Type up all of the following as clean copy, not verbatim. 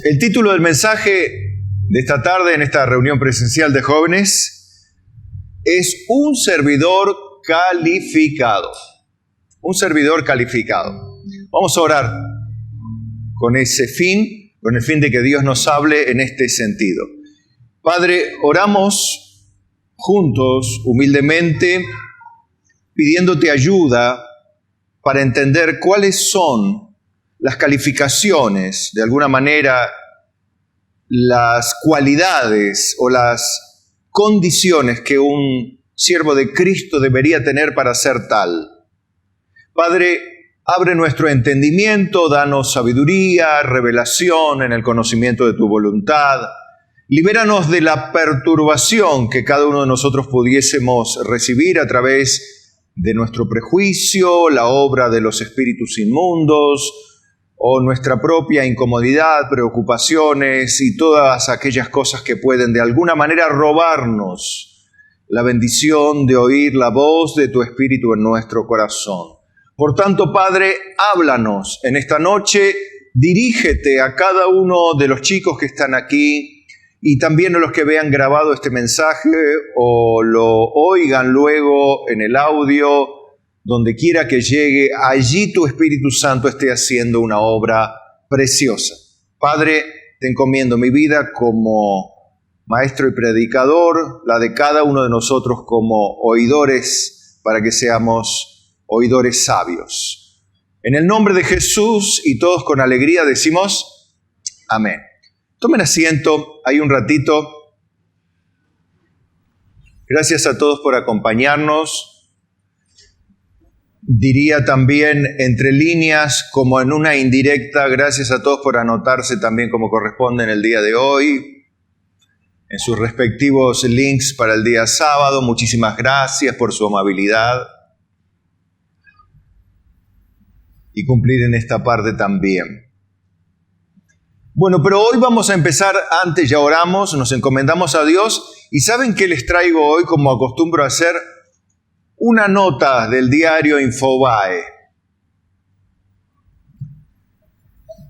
El título del mensaje de esta tarde en esta reunión presencial de jóvenes es Un servidor calificado. Un servidor calificado. Vamos a orar con ese fin, con el fin de que Dios nos hable en este sentido. Padre, oramos juntos, humildemente, pidiéndote ayuda para entender cuáles son las calificaciones, de alguna manera, las cualidades o las condiciones que un siervo de Cristo debería tener para ser tal. Padre, abre nuestro entendimiento, danos sabiduría, revelación en el conocimiento de tu voluntad. Libéranos de la perturbación que cada uno de nosotros pudiésemos recibir a través de nuestro prejuicio, la obra de los espíritus inmundos, o nuestra propia incomodidad, preocupaciones y todas aquellas cosas que pueden de alguna manera robarnos la bendición de oír la voz de tu Espíritu en nuestro corazón. Por tanto, Padre, háblanos en esta noche, dirígete a cada uno de los chicos que están aquí y también a los que vean grabado este mensaje o lo oigan luego en el audio. Donde quiera que llegue, allí tu Espíritu Santo esté haciendo una obra preciosa. Padre, te encomiendo mi vida como maestro y predicador, la de cada uno de nosotros como oidores, para que seamos oidores sabios. En el nombre de Jesús y todos con alegría decimos amén. Tomen asiento, hay un ratito. Gracias a todos por acompañarnos. Diría también entre líneas, como en una indirecta, gracias a todos por anotarse también como corresponde en el día de hoy, en sus respectivos links para el día sábado. Muchísimas gracias por su amabilidad y cumplir en esta parte también. Bueno, pero hoy vamos a empezar, antes ya oramos, nos encomendamos a Dios y ¿saben qué les traigo hoy como acostumbro a hacer? Una nota del diario Infobae.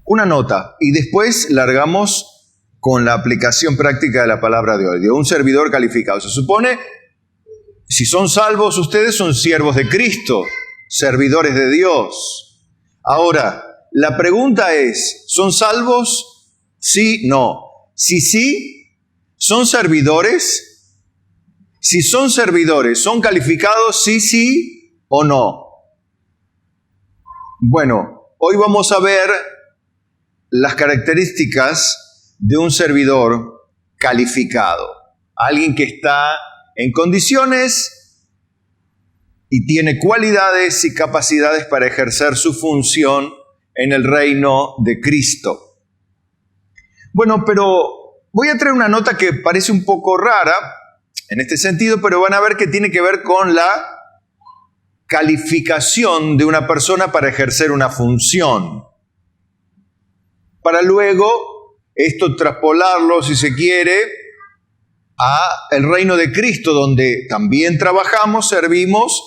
Una nota. Y después largamos con la aplicación práctica de la palabra de hoy. De un servidor calificado. Se supone, si son salvos, ustedes son siervos de Cristo, servidores de Dios. Ahora, la pregunta es, ¿son salvos? Sí, no. Si sí, ¿son servidores? Si son servidores, ¿son calificados? Sí o no. Bueno, hoy vamos a ver las características de un servidor calificado. Alguien que está en condiciones y tiene cualidades y capacidades para ejercer su función en el reino de Cristo. Bueno, pero voy a traer una nota que parece un poco rara en este sentido, pero van a ver que tiene que ver con la calificación de una persona para ejercer una función. Para luego esto traspolarlo, si se quiere, a el reino de Cristo, donde también trabajamos, servimos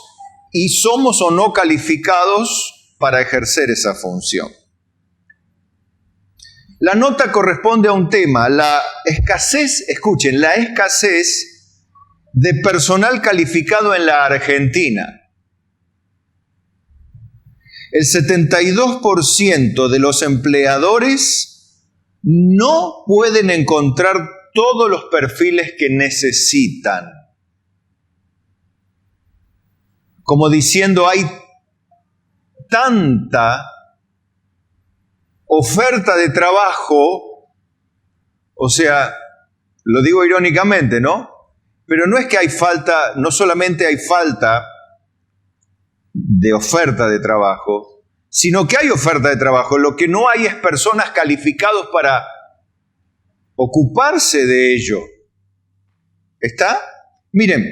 y somos o no calificados para ejercer esa función. La nota corresponde a un tema, la escasez, escuchen, la escasez de personal calificado en la Argentina. El 72% de los empleadores no pueden encontrar todos los perfiles que necesitan. Como diciendo, hay tanta oferta de trabajo, o sea, lo digo irónicamente, ¿no? Pero no es que hay falta, no solamente hay falta de oferta de trabajo, sino que hay oferta de trabajo. Lo que no hay es personas calificadas para ocuparse de ello. ¿Está? Miren,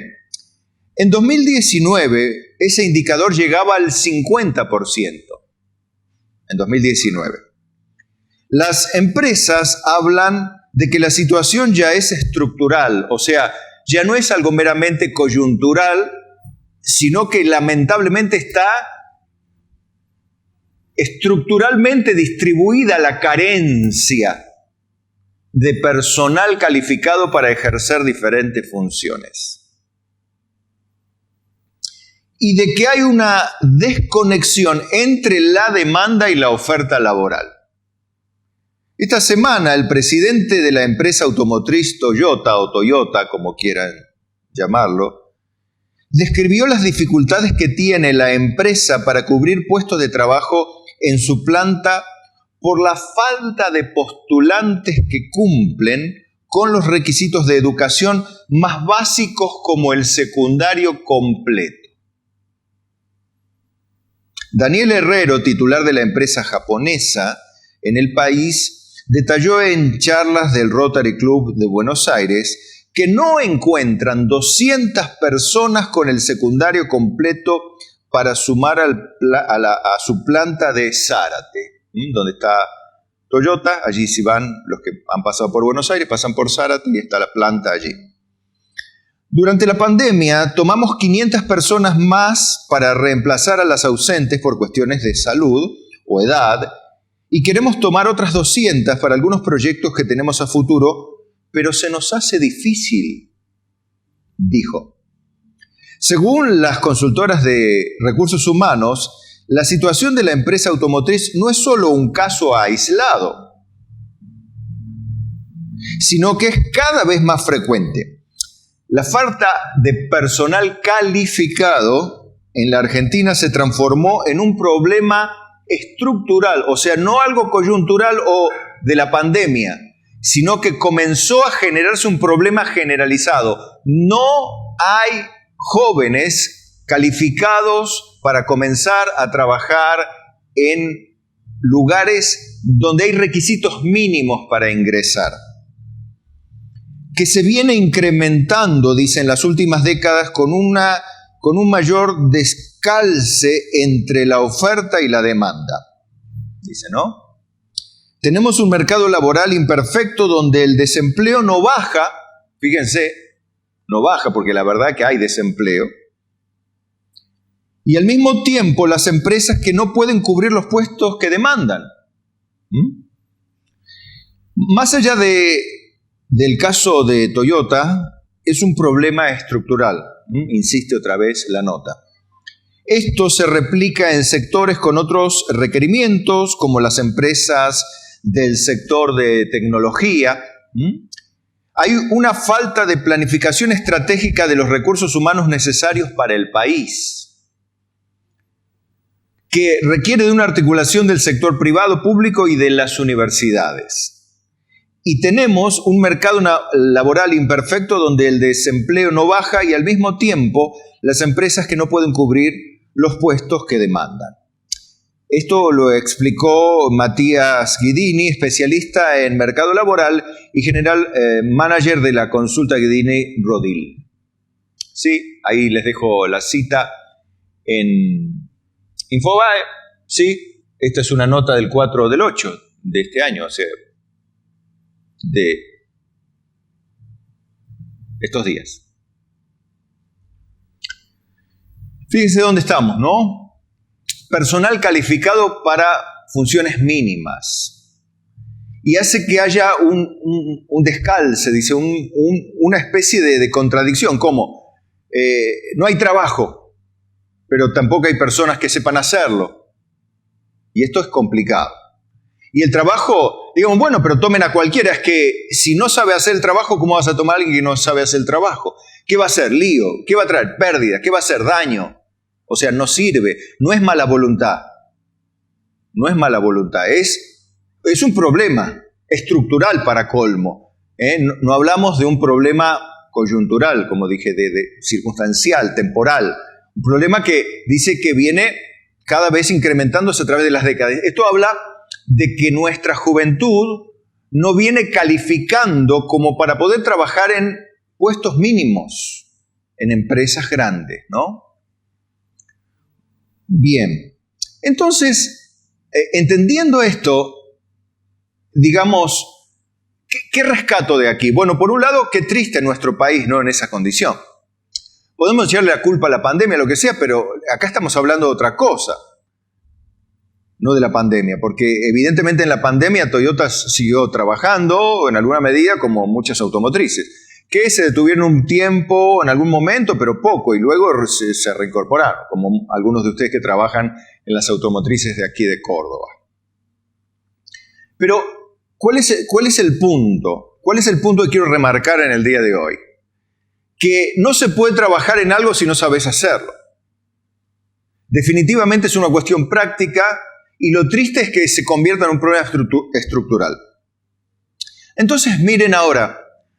en 2019 ese indicador llegaba al 50%. En 2019. Las empresas hablan de que la situación ya es estructural, o sea, ya no es algo meramente coyuntural, sino que lamentablemente está estructuralmente distribuida la carencia de personal calificado para ejercer diferentes funciones. Y de que hay una desconexión entre la demanda y la oferta laboral. Esta semana el presidente de la empresa automotriz Toyota, o Toyota como quieran llamarlo, describió las dificultades que tiene la empresa para cubrir puestos de trabajo en su planta por la falta de postulantes que cumplen con los requisitos de educación más básicos como el secundario completo. Daniel Herrero, titular de la empresa japonesa en el país, detalló en charlas del Rotary Club de Buenos Aires que no encuentran 200 personas con el secundario completo para sumar a su planta de Zárate, donde está Toyota. Allí si van los que han pasado por Buenos Aires, pasan por Zárate y está la planta allí. Durante la pandemia tomamos 500 personas más para reemplazar a las ausentes por cuestiones de salud o edad y queremos tomar otras 200 para algunos proyectos que tenemos a futuro, pero se nos hace difícil, dijo. Según las consultoras de recursos humanos, la situación de la empresa automotriz no es solo un caso aislado, sino que es cada vez más frecuente. La falta de personal calificado en la Argentina se transformó en un problema estructural, o sea, no algo coyuntural o de la pandemia, sino que comenzó a generarse un problema generalizado. No hay jóvenes calificados para comenzar a trabajar en lugares donde hay requisitos mínimos para ingresar, que se viene incrementando, dice, en las últimas décadas con un mayor descalce entre la oferta y la demanda. Dice, ¿no? Tenemos un mercado laboral imperfecto donde el desempleo no baja, fíjense, no baja porque la verdad que hay desempleo, y al mismo tiempo las empresas que no pueden cubrir los puestos que demandan. Más allá del caso de Toyota, es un problema estructural, insiste otra vez la nota. Esto se replica en sectores con otros requerimientos, como las empresas del sector de tecnología. Hay una falta de planificación estratégica de los recursos humanos necesarios para el país, que requiere de una articulación del sector privado, público y de las universidades. Y tenemos un mercado laboral imperfecto donde el desempleo no baja y al mismo tiempo las empresas que no pueden cubrir los puestos que demandan. Esto lo explicó Matías Guidini, especialista en mercado laboral y general manager de la consulta Guidini Rodil. Sí, ahí les dejo la cita en Infobae. Sí, esta es una nota del 4 del 8 de este año, o sea, de estos días. Fíjense dónde estamos, ¿no? Personal calificado para funciones mínimas. Y hace que haya un descalce, dice, una especie de contradicción, como no hay trabajo, pero tampoco hay personas que sepan hacerlo. Y esto es complicado. Y el trabajo, digamos, bueno, pero tomen a cualquiera. Es que si no sabe hacer el trabajo, ¿cómo vas a tomar a alguien que no sabe hacer el trabajo? ¿Qué va a hacer? Lío. ¿Qué va a traer? Pérdida. ¿Qué va a hacer? Daño. O sea, no sirve. No es mala voluntad. No es mala voluntad. Es un problema estructural para colmo. No hablamos de un problema coyuntural, como dije, de circunstancial, temporal. Un problema que dice que viene cada vez incrementándose a través de las décadas. Esto habla de que nuestra juventud no viene calificando como para poder trabajar en puestos mínimos, en empresas grandes, ¿no? Bien, entonces, entendiendo esto, digamos, ¿qué rescato de aquí? Bueno, por un lado, qué triste nuestro país, ¿no?, en esa condición. Podemos echarle la culpa a la pandemia, lo que sea, pero acá estamos hablando de otra cosa. no de la pandemia, porque evidentemente en la pandemia Toyota siguió trabajando en alguna medida como muchas automotrices, que se detuvieron un tiempo en algún momento, pero poco, y luego se reincorporaron, como algunos de ustedes que trabajan en las automotrices de aquí de Córdoba. Pero, ¿cuál es el punto? ¿Cuál es el punto que quiero remarcar en el día de hoy? Que no se puede trabajar en algo si no sabes hacerlo. Definitivamente es una cuestión práctica y lo triste es que se convierta en un problema estructural. Entonces miren ahora,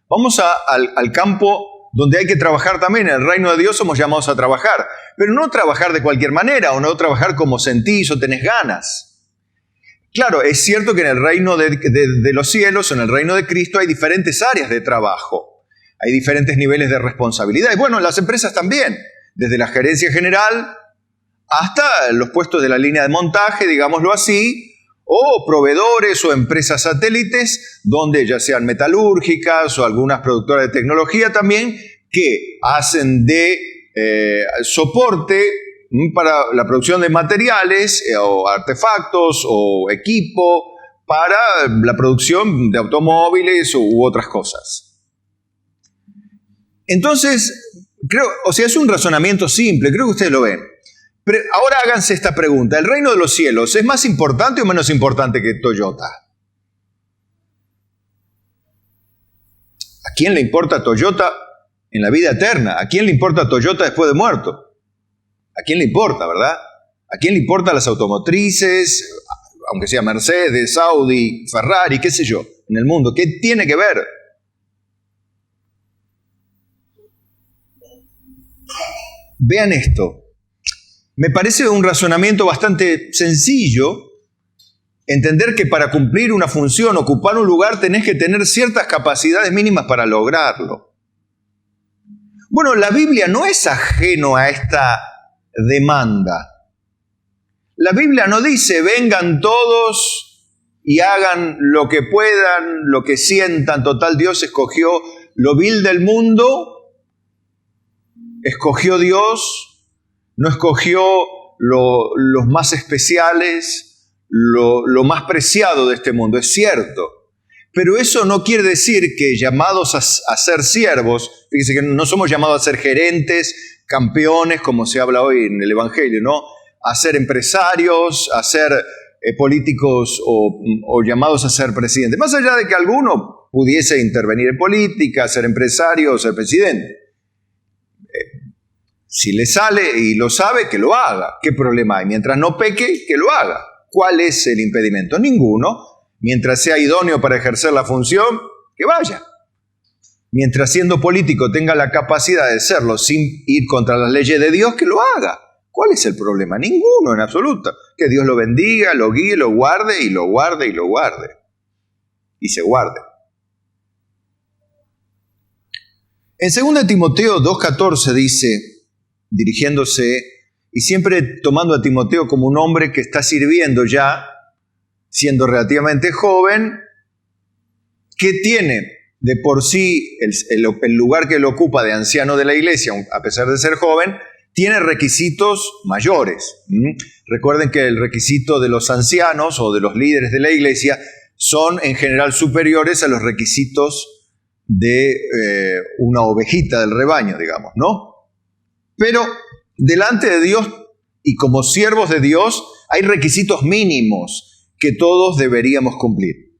vamos al campo donde hay que trabajar también. En el reino de Dios somos llamados a trabajar, pero no trabajar de cualquier manera o no trabajar como sentís o tenés ganas. Claro, es cierto que en el reino de los cielos, en el reino de Cristo, hay diferentes áreas de trabajo. Hay diferentes niveles de responsabilidad. Y bueno, en las empresas también, desde la gerencia general hasta los puestos de la línea de montaje, digámoslo así, o proveedores o empresas satélites, donde ya sean metalúrgicas o algunas productoras de tecnología también, que hacen de soporte para la producción de materiales o artefactos o equipo para la producción de automóviles u otras cosas. Entonces, es un razonamiento simple, creo que ustedes lo ven. Pero ahora háganse esta pregunta, ¿el reino de los cielos es más importante o menos importante que Toyota? ¿A quién le importa Toyota en la vida eterna? ¿A quién le importa Toyota después de muerto? ¿A quién le importa, verdad? ¿A quién le importan las automotrices, aunque sea Mercedes, Audi, Ferrari, qué sé yo, en el mundo? ¿Qué tiene que ver? Vean esto. Me parece un razonamiento bastante sencillo entender que para cumplir una función, ocupar un lugar, tenés que tener ciertas capacidades mínimas para lograrlo. Bueno, la Biblia no es ajeno a esta demanda. La Biblia no dice vengan todos y hagan lo que puedan, lo que sientan. Total, Dios escogió lo vil del mundo, escogió Dios. No escogió los más especiales, lo más preciado de este mundo, es cierto. Pero eso no quiere decir que llamados a ser siervos, fíjense que no somos llamados a ser gerentes, campeones, como se habla hoy en el Evangelio, ¿no? A ser empresarios, a ser políticos o llamados a ser presidentes. Más allá de que alguno pudiese intervenir en política, ser empresario o ser presidente. Si le sale y lo sabe, que lo haga. ¿Qué problema hay? Mientras no peque, que lo haga. ¿Cuál es el impedimento? Ninguno. Mientras sea idóneo para ejercer la función, que vaya. Mientras siendo político tenga la capacidad de serlo sin ir contra las leyes de Dios, que lo haga. ¿Cuál es el problema? Ninguno en absoluto. Que Dios lo bendiga, lo guíe, lo guarde y lo guarde y lo guarde. Y se guarde. En 2 Timoteo 2:14 dice, dirigiéndose y siempre tomando a Timoteo como un hombre que está sirviendo ya, siendo relativamente joven, que tiene de por sí el lugar que él ocupa de anciano de la iglesia, a pesar de ser joven, tiene requisitos mayores. Recuerden que el requisito de los ancianos o de los líderes de la iglesia son en general superiores a los requisitos de una ovejita del rebaño, digamos, ¿no? Pero delante de Dios y como siervos de Dios hay requisitos mínimos que todos deberíamos cumplir.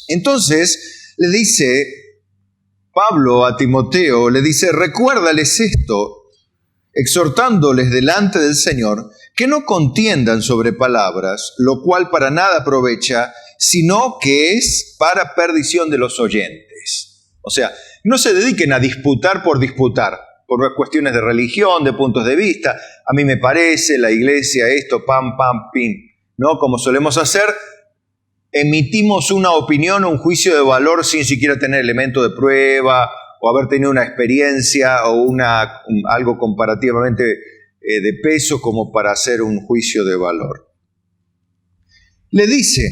Entonces le dice Pablo a Timoteo, le dice, recuérdales esto, exhortándoles delante del Señor, que no contiendan sobre palabras, lo cual para nada aprovecha, sino que es para perdición de los oyentes. O sea, no se dediquen a disputar, por cuestiones de religión, de puntos de vista. A mí me parece, la iglesia, esto, pam, pam, pim, ¿no? Como solemos hacer, emitimos una opinión o un juicio de valor sin siquiera tener elemento de prueba o haber tenido una experiencia o algo comparativamente de peso como para hacer un juicio de valor. Le dice,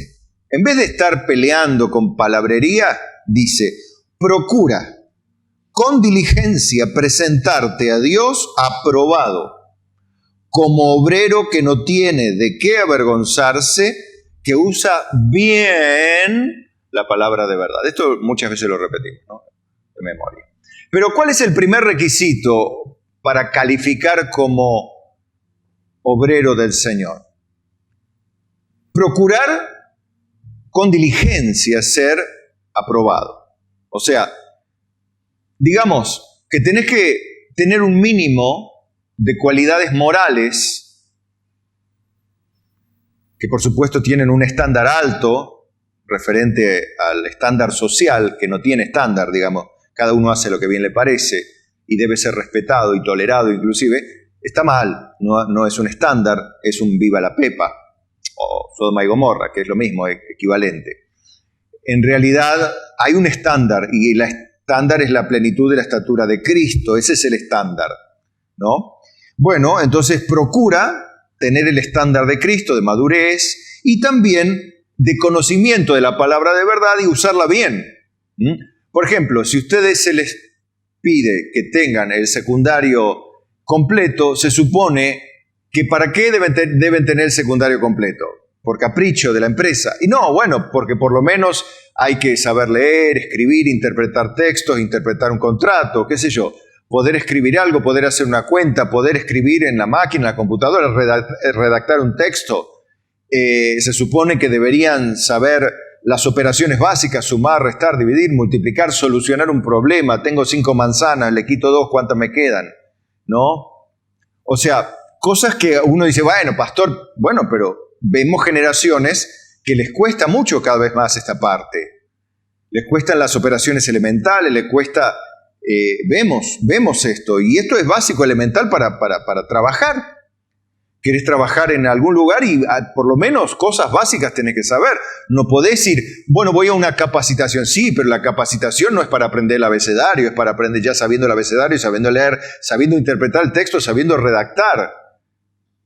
en vez de estar peleando con palabrería, dice, procura con diligencia presentarte a Dios aprobado, como obrero que no tiene de qué avergonzarse, que usa bien la palabra de verdad. Esto muchas veces lo repetimos, ¿no? De memoria. Pero ¿cuál es el primer requisito para calificar como obrero del Señor? Procurar con diligencia ser aprobado. O sea, digamos que tenés que tener un mínimo de cualidades morales que por supuesto tienen un estándar alto referente al estándar social, que no tiene estándar, digamos, cada uno hace lo que bien le parece y debe ser respetado y tolerado inclusive. Está mal, no es un estándar, es un viva la pepa o Sodoma y Gomorra, que es lo mismo, equivalente. En realidad hay un estándar y el estándar es la plenitud de la estatura de Cristo, ese es el estándar, ¿no? Bueno, entonces procura tener el estándar de Cristo, de madurez y también de conocimiento de la palabra de verdad y usarla bien. Por ejemplo, si a ustedes se les pide que tengan el secundario completo, se supone que ¿para qué deben tener el secundario completo? Por capricho de la empresa. Y no, bueno, porque por lo menos hay que saber leer, escribir, interpretar textos, interpretar un contrato, qué sé yo. Poder escribir algo, poder hacer una cuenta, poder escribir en la máquina, en la computadora, redactar un texto. Se supone que deberían saber las operaciones básicas, sumar, restar, dividir, multiplicar, solucionar un problema. Tengo 5 manzanas, le quito 2, ¿cuántas me quedan? ¿No? O sea, cosas que uno dice, bueno, pastor, bueno, pero vemos generaciones que les cuesta mucho cada vez más esta parte. Les cuestan las operaciones elementales, les cuesta... vemos esto, y esto es básico, elemental para trabajar. Querés trabajar en algún lugar y por lo menos cosas básicas tenés que saber. No podés ir, bueno, voy a una capacitación. Sí, pero la capacitación no es para aprender el abecedario, es para aprender ya sabiendo el abecedario, sabiendo leer, sabiendo interpretar el texto, sabiendo redactar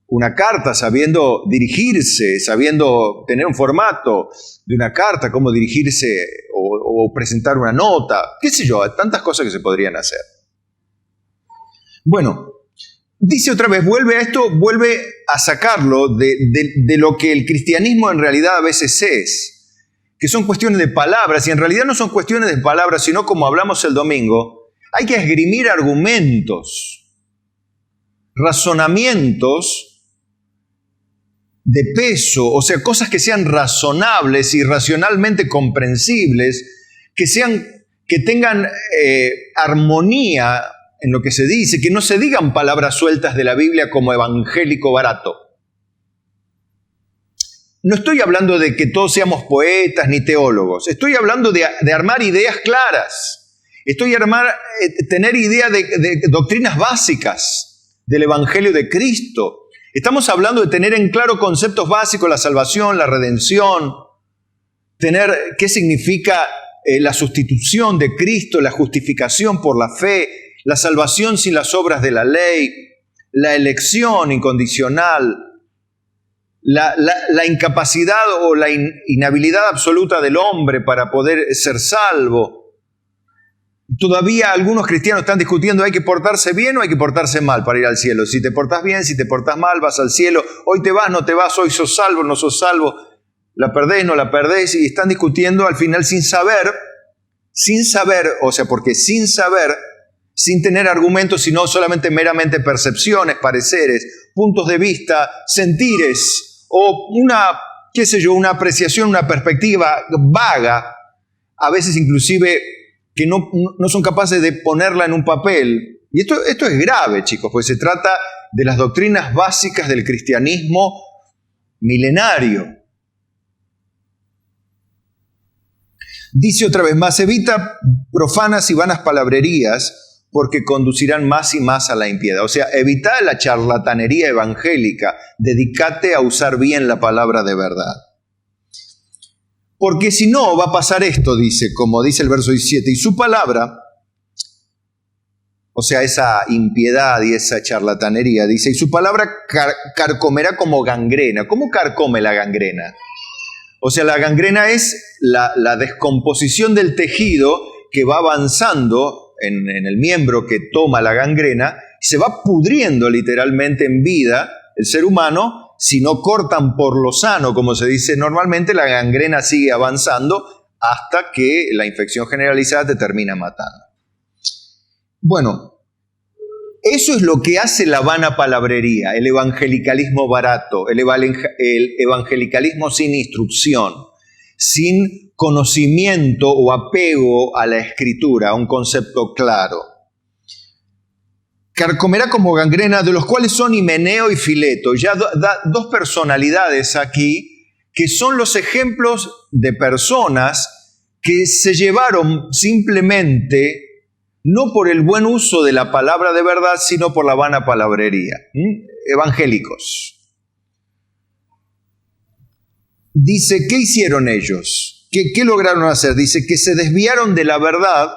una carta, sabiendo dirigirse, sabiendo tener un formato de una carta, cómo dirigirse o presentar una nota, qué sé yo, tantas cosas que se podrían hacer. Bueno, dice otra vez, vuelve a sacarlo de lo que el cristianismo en realidad a veces es, que son cuestiones de palabras, y en realidad no son cuestiones de palabras, sino como hablamos el domingo, hay que esgrimir argumentos, razonamientos de peso, o sea, cosas que sean razonables y racionalmente comprensibles, que tengan armonía en lo que se dice, que no se digan palabras sueltas de la Biblia como evangélico barato. No estoy hablando de que todos seamos poetas ni teólogos, estoy hablando de armar ideas claras, tener idea de doctrinas básicas del Evangelio de Cristo. Estamos hablando de tener en claro conceptos básicos, la salvación, la redención, tener qué significa la sustitución de Cristo, la justificación por la fe, la salvación sin las obras de la ley, la elección incondicional, la incapacidad o la inhabilidad absoluta del hombre para poder ser salvo. Todavía algunos cristianos están discutiendo, ¿hay que portarse bien o hay que portarse mal para ir al cielo? Si te portas bien, si te portas mal, vas al cielo. Hoy te vas, no te vas, hoy sos salvo, no sos salvo. La perdés, no la perdés. Y están discutiendo al final sin saber, o sea, porque sin saber, sin tener argumentos, sino solamente meramente percepciones, pareceres, puntos de vista, sentires, o una apreciación, una perspectiva vaga, a veces inclusive que no son capaces de ponerla en un papel. Y esto es grave, chicos, porque se trata de las doctrinas básicas del cristianismo milenario. Dice otra vez más, evita profanas y vanas palabrerías porque conducirán más y más a la impiedad. O sea, evita la charlatanería evangélica, dedícate a usar bien la palabra de verdad. Porque si no, va a pasar esto, dice, como dice el verso 17, y su palabra, o sea, esa impiedad y esa charlatanería, dice, y su palabra carcomerá como gangrena. ¿Cómo carcome la gangrena? O sea, la gangrena es la descomposición del tejido que va avanzando en el miembro que toma la gangrena, Se va pudriendo literalmente en vida el ser humano. Si no cortan por lo sano, como se dice normalmente, la gangrena sigue avanzando hasta que la infección generalizada te termina matando. Bueno, eso es lo que hace la vana palabrería, el evangelicalismo barato, el evangelicalismo sin instrucción, sin conocimiento o apego a la escritura, a un concepto claro. Carcomerá como gangrena, de los cuales son Himeneo y Fileto. Ya da dos personalidades aquí que son los ejemplos de personas que se llevaron simplemente no por el buen uso de la palabra de verdad, sino por la vana palabrería. Evangélicos. Dice, ¿qué hicieron ellos? ¿Qué lograron hacer? Dice que se desviaron de la verdad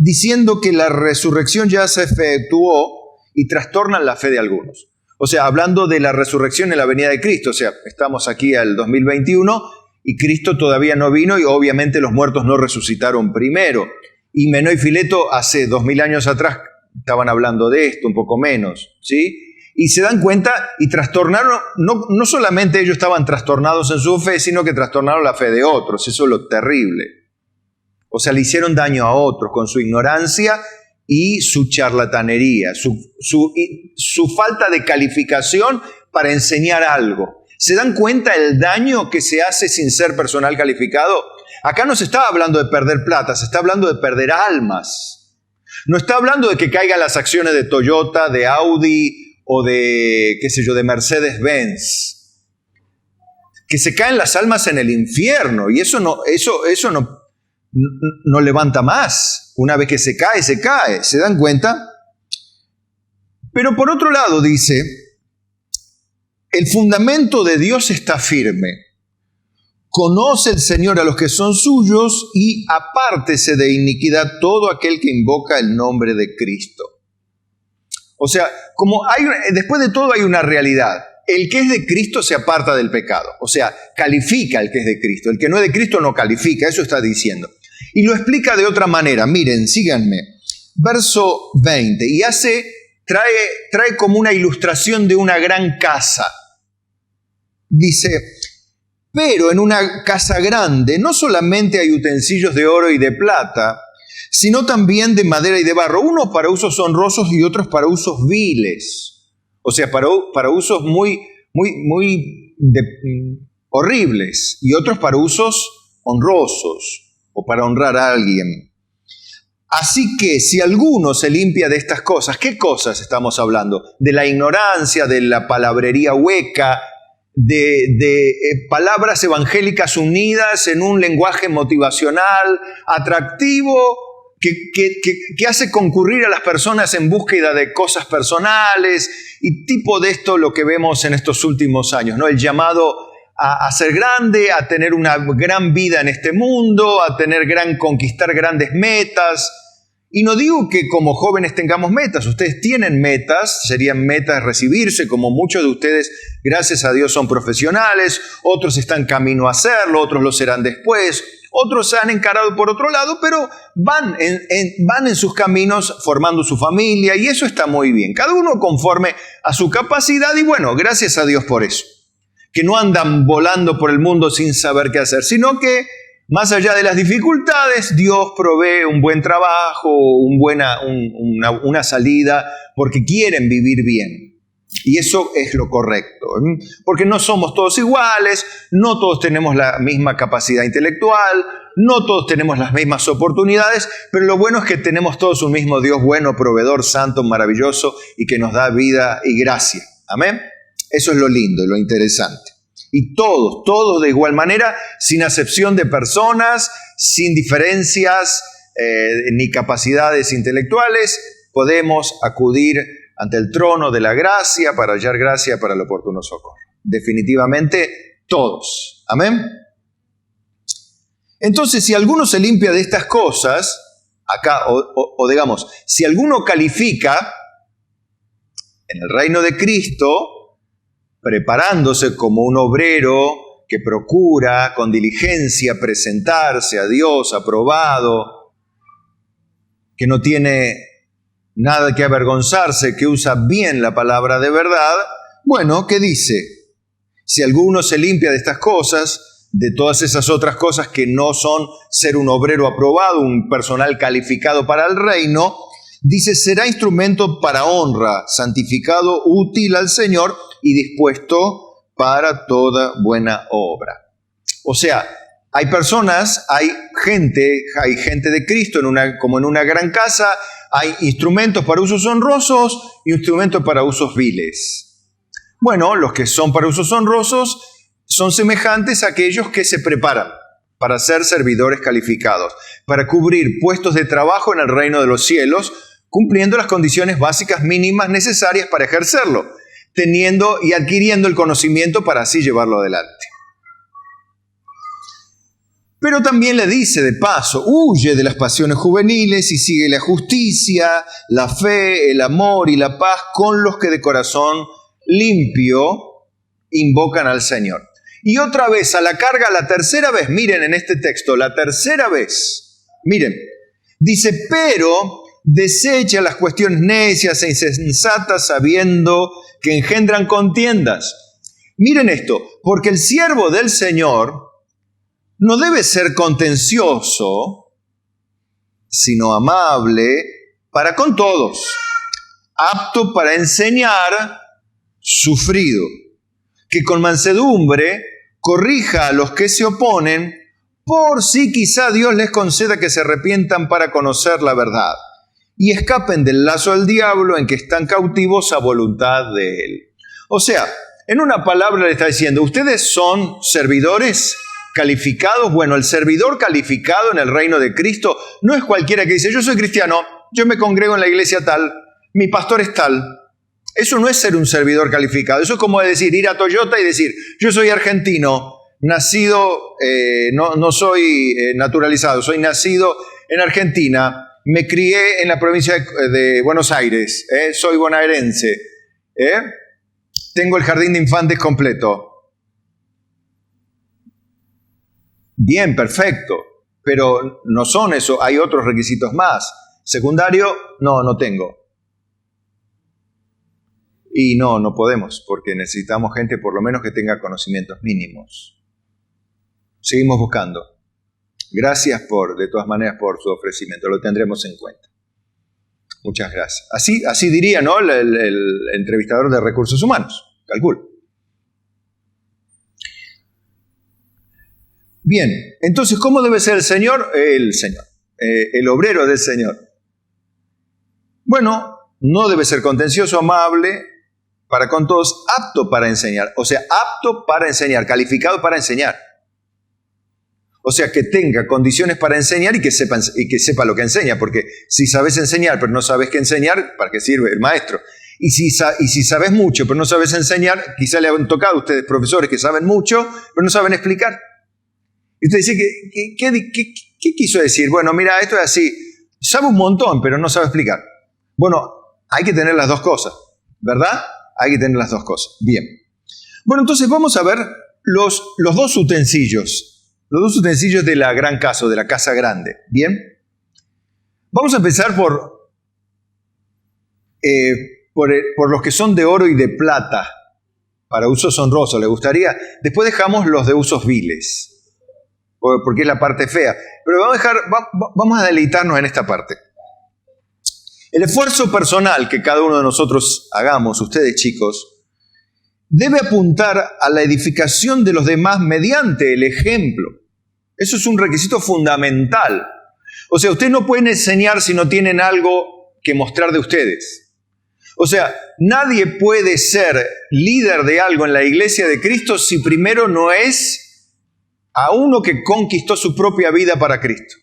diciendo que la resurrección ya se efectuó y trastornan la fe de algunos. O sea, hablando de la resurrección en la venida de Cristo. O sea, estamos aquí al 2021 y Cristo todavía no vino y obviamente los muertos no resucitaron primero. Himeneo y Fileto hace 2000 años atrás estaban hablando de esto, un poco menos, ¿sí? Y se dan cuenta y trastornaron, no solamente ellos estaban trastornados en su fe, sino que trastornaron la fe de otros. Eso es lo terrible. O sea, le hicieron daño a otros con su ignorancia y su charlatanería, su falta de calificación para enseñar algo. ¿Se dan cuenta el daño que se hace sin ser personal calificado? Acá no se está hablando de perder plata, se está hablando de perder almas. No está hablando de que caigan las acciones de Toyota, de Audi o de, qué sé yo, de Mercedes-Benz. Que se caen las almas en el infierno y eso no levanta más. Una vez que se cae, se cae. ¿Se dan cuenta? Pero por otro lado dice, el fundamento de Dios está firme. Conoce el Señor a los que son suyos y apártese de iniquidad todo aquel que invoca el nombre de Cristo. O sea, después de todo hay una realidad. El que es de Cristo se aparta del pecado. O sea, califica al que es de Cristo. El que no es de Cristo no califica, eso está diciendo. Y lo explica de otra manera. Miren, síganme. Verso 20. Y trae como una ilustración de una gran casa. Dice, pero en una casa grande no solamente hay utensilios de oro y de plata, sino también de madera y de barro, unos para usos honrosos y otros para usos viles. O sea, para usos muy horribles y otros para usos honrosos o para honrar a alguien. Así que si alguno se limpia de estas cosas, ¿qué cosas estamos hablando? De la ignorancia, de la palabrería hueca, de palabras evangélicas unidas en un lenguaje motivacional, atractivo, que hace concurrir a las personas en búsqueda de cosas personales y tipo de esto lo que vemos en estos últimos años, ¿no? El llamado a ser grande, a tener una gran vida en este mundo, a conquistar grandes metas. Y no digo que como jóvenes tengamos metas, ustedes tienen metas, serían metas recibirse, como muchos de ustedes, gracias a Dios, son profesionales, otros están camino a hacerlo, otros lo serán después, otros se han encarado por otro lado, pero van en sus caminos formando su familia y eso está muy bien, cada uno conforme a su capacidad y bueno, gracias a Dios por eso, que no andan volando por el mundo sin saber qué hacer, sino que más allá de las dificultades, Dios provee un buen trabajo, una salida, porque quieren vivir bien. Y eso es lo correcto. Porque no somos todos iguales, no todos tenemos la misma capacidad intelectual, no todos tenemos las mismas oportunidades, pero lo bueno es que tenemos todos un mismo Dios bueno, proveedor, santo, maravilloso y que nos da vida y gracia. Amén. Eso es lo lindo y lo interesante. Y todos de igual manera, sin acepción de personas, sin diferencias ni capacidades intelectuales, podemos acudir ante el trono de la gracia para hallar gracia para el oportuno socorro. Definitivamente todos. Amén. Entonces, si alguno se limpia de estas cosas, acá, o digamos, si alguno califica en el reino de Cristo, preparándose como un obrero que procura con diligencia presentarse a Dios aprobado, que no tiene nada que avergonzarse, que usa bien la palabra de verdad, bueno, ¿qué dice? Si alguno se limpia de estas cosas, de todas esas otras cosas que no son ser un obrero aprobado, un personal calificado para el reino, dice, será instrumento para honra, santificado, útil al Señor y dispuesto para toda buena obra. O sea, hay personas, hay gente de Cristo como en una gran casa, hay instrumentos para usos honrosos y instrumentos para usos viles. Bueno, los que son para usos honrosos son semejantes a aquellos que se preparan para ser servidores calificados, para cubrir puestos de trabajo en el reino de los cielos, cumpliendo las condiciones básicas mínimas necesarias para ejercerlo, teniendo y adquiriendo el conocimiento para así llevarlo adelante. Pero también le dice de paso, huye de las pasiones juveniles y sigue la justicia, la fe, el amor y la paz con los que de corazón limpio invocan al Señor. Y otra vez, a la carga, la tercera vez, miren en este texto, la tercera vez, miren, dice, pero desecha las cuestiones necias e insensatas sabiendo que engendran contiendas. Miren esto, porque el siervo del Señor no debe ser contencioso, sino amable para con todos, apto para enseñar, sufrido, que con mansedumbre corrija a los que se oponen, por si quizá Dios les conceda que se arrepientan para conocer la verdad y escapen del lazo del diablo en que están cautivos a voluntad de él. O sea, en una palabra le está diciendo, ¿ustedes son servidores calificados? Bueno, el servidor calificado en el reino de Cristo no es cualquiera que dice, yo soy cristiano, yo me congrego en la iglesia tal, mi pastor es tal. Eso no es ser un servidor calificado. Eso es como decir, ir a Toyota y decir, yo soy argentino, nacido, no soy naturalizado, soy nacido en Argentina, me crié en la provincia de Buenos Aires, soy bonaerense, tengo el jardín de infantes completo. Bien, perfecto, pero no son eso, hay otros requisitos más. Secundario, no tengo. Y no podemos, porque necesitamos gente por lo menos que tenga conocimientos mínimos. Seguimos buscando. Gracias de todas maneras, por su ofrecimiento, lo tendremos en cuenta. Muchas gracias. Así diría, ¿no? el entrevistador de recursos humanos, calculo. Bien, entonces, ¿cómo debe ser el Señor? El obrero del Señor. Bueno, no debe ser contencioso, amable, para con todos, apto para enseñar. O sea, apto para enseñar, calificado para enseñar. O sea, que tenga condiciones para enseñar y que sepa lo que enseña, porque si sabes enseñar pero no sabes qué enseñar, ¿para qué sirve el maestro? Y si sabes mucho pero no sabes enseñar, quizá le han tocado a ustedes profesores que saben mucho pero no saben explicar. Y usted dice, ¿qué quiso decir? Bueno, mira, esto es así, sabe un montón pero no sabe explicar. Bueno, hay que tener las dos cosas, ¿verdad? Hay que tener las dos cosas. Bien. Bueno, entonces vamos a ver los dos utensilios. Los dos utensilios de la gran casa, de la casa grande. Bien. Vamos a empezar por los que son de oro y de plata, para usos honrosos. ¿Le gustaría? Después dejamos los de usos viles, porque es la parte fea. Pero vamos a deleitarnos en esta parte. El esfuerzo personal que cada uno de nosotros hagamos, ustedes chicos, debe apuntar a la edificación de los demás mediante el ejemplo. Eso es un requisito fundamental. O sea, ustedes no pueden enseñar si no tienen algo que mostrar de ustedes. O sea, nadie puede ser líder de algo en la iglesia de Cristo si primero no es a uno que conquistó su propia vida para Cristo.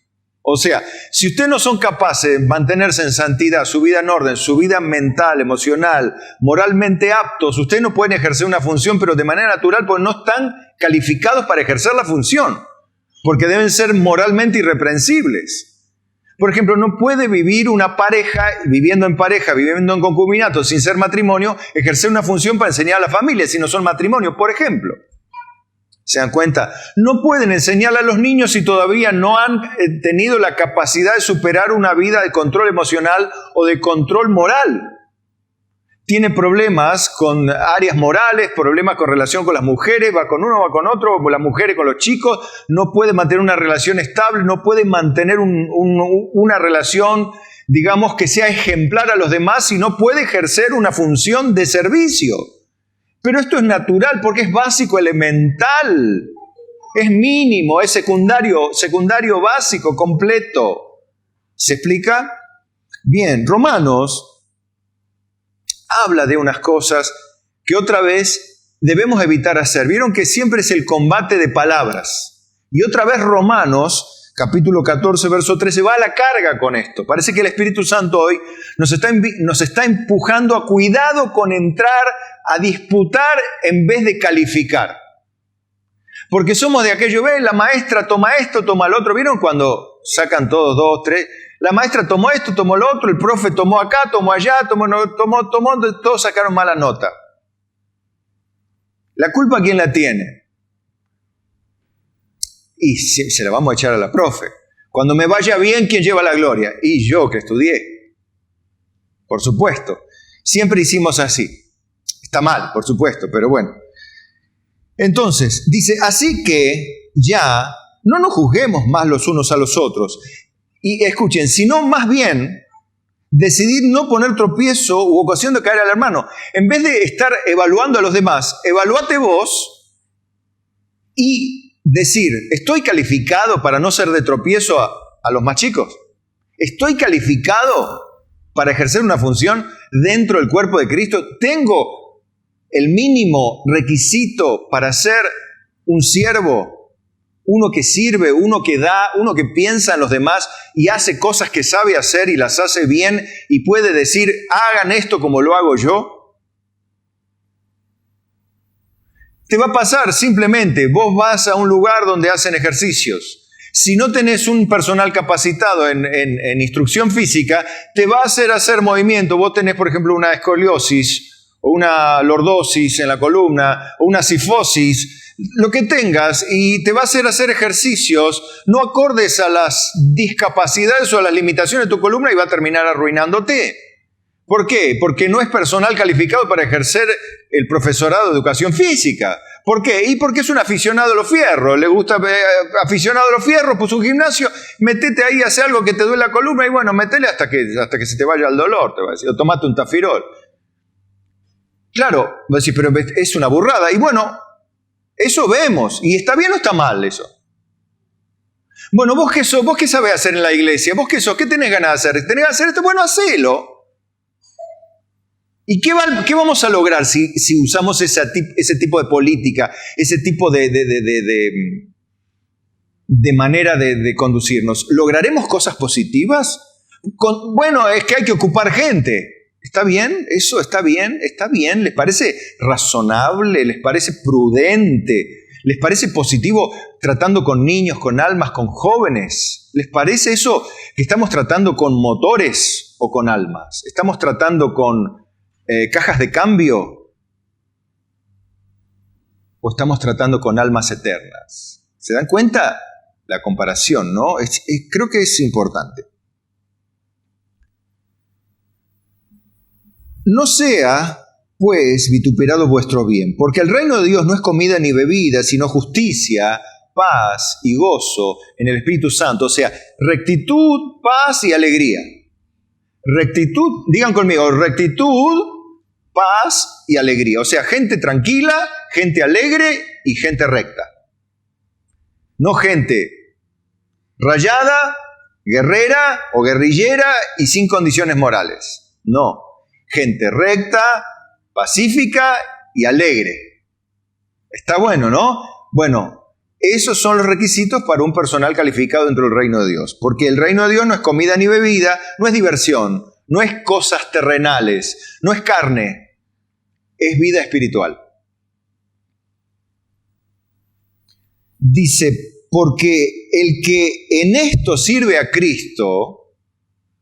O sea, si ustedes no son capaces de mantenerse en santidad, su vida en orden, su vida mental, emocional, moralmente aptos, ustedes no pueden ejercer una función, pero de manera natural, porque no están calificados para ejercer la función, porque deben ser moralmente irreprensibles. Por ejemplo, no puede vivir una pareja, viviendo en concubinato, sin ser matrimonio, ejercer una función para enseñar a la familia, si no son matrimonio, por ejemplo. ¿Se dan cuenta? No pueden enseñarle a los niños si todavía no han tenido la capacidad de superar una vida de control emocional o de control moral. Tiene problemas con áreas morales, problemas con relación con las mujeres, va con uno, va con otro, las mujeres con los chicos, no puede mantener una relación estable, no puede mantener una relación, digamos, que sea ejemplar a los demás y no puede ejercer una función de servicio. Pero esto es natural porque es básico, elemental, es mínimo, es secundario básico, completo. ¿Se explica? Bien, Romanos habla de unas cosas que otra vez debemos evitar hacer. Vieron que siempre es el combate de palabras. Y otra vez Romanos, capítulo 14, verso 13, va a la carga con esto. Parece que el Espíritu Santo hoy nos está empujando a cuidado con entrar a disputar en vez de calificar. Porque somos de aquello, la maestra toma esto, toma lo otro. ¿Vieron cuando sacan todos 2, 3? La maestra tomó esto, tomó lo otro, el profe tomó acá, tomó allá, tomó, todos sacaron mala nota. ¿La culpa quién la tiene? Y se la vamos a echar a la profe. Cuando me vaya bien, ¿quién lleva la gloria? Y yo que estudié. Por supuesto. Siempre hicimos así. Está mal, por supuesto, pero bueno. Entonces, dice, así que ya no nos juzguemos más los unos a los otros. Y escuchen, sino más bien decidir no poner tropiezo u ocasión de caer al hermano. En vez de estar evaluando a los demás, evalúate vos y decir, ¿estoy calificado para no ser de tropiezo a los más chicos? ¿Estoy calificado para ejercer una función dentro del cuerpo de Cristo? ¿Tengo el mínimo requisito para ser un siervo? Uno que sirve, uno que da, uno que piensa en los demás y hace cosas que sabe hacer y las hace bien y puede decir, hagan esto como lo hago yo. Te va a pasar simplemente, vos vas a un lugar donde hacen ejercicios. Si no tenés un personal capacitado en instrucción física, te va a hacer movimiento. Vos tenés, por ejemplo, una escoliosis o una lordosis en la columna o una cifosis, lo que tengas, y te va a hacer ejercicios no acordes a las discapacidades o a las limitaciones de tu columna y va a terminar arruinándote. ¿Por qué? Porque no es personal calificado para ejercer el profesorado de educación física. ¿Por qué? Y porque es un aficionado a los fierros. Le gusta aficionado a los fierros, pues un gimnasio, metete ahí, hace algo que te duele la columna y bueno, metele hasta que se te vaya el dolor, te va a decir, o tomate un tafirol. Claro, va a decir, pero es una burrada. Y bueno, eso vemos. ¿Y está bien o está mal eso? Bueno, vos qué sabés hacer en la iglesia, vos qué sos, ¿qué tenés ganas de hacer? ¿Tenés ganas de hacer esto? Bueno, hacelo. ¿Y qué vamos a lograr si usamos ese tipo de política, ese tipo de manera de conducirnos? ¿Lograremos cosas positivas? Bueno, es que hay que ocupar gente. ¿Está bien? ¿Eso está bien? ¿Está bien? ¿Les parece razonable? ¿Les parece prudente? ¿Les parece positivo tratando con niños, con almas, con jóvenes? ¿Les parece eso que estamos tratando con motores o con almas? ¿Estamos tratando con cajas de cambio? ¿O estamos tratando con almas eternas? ¿Se dan cuenta? La comparación, ¿no? Creo que es importante. No sea, pues, vituperado vuestro bien, porque el reino de Dios no es comida ni bebida, sino justicia, paz y gozo en el Espíritu Santo. O sea, rectitud, paz y alegría. Rectitud, digan conmigo, rectitud, paz y alegría. O sea, gente tranquila, gente alegre y gente recta. No gente rayada, guerrera o guerrillera y sin condiciones morales. No. Gente recta, pacífica y alegre. Está bueno, ¿no? Bueno, esos son los requisitos para un personal calificado dentro del reino de Dios. Porque el reino de Dios no es comida ni bebida, no es diversión, no es cosas terrenales, no es carne, es vida espiritual. Dice, porque el que en esto sirve a Cristo,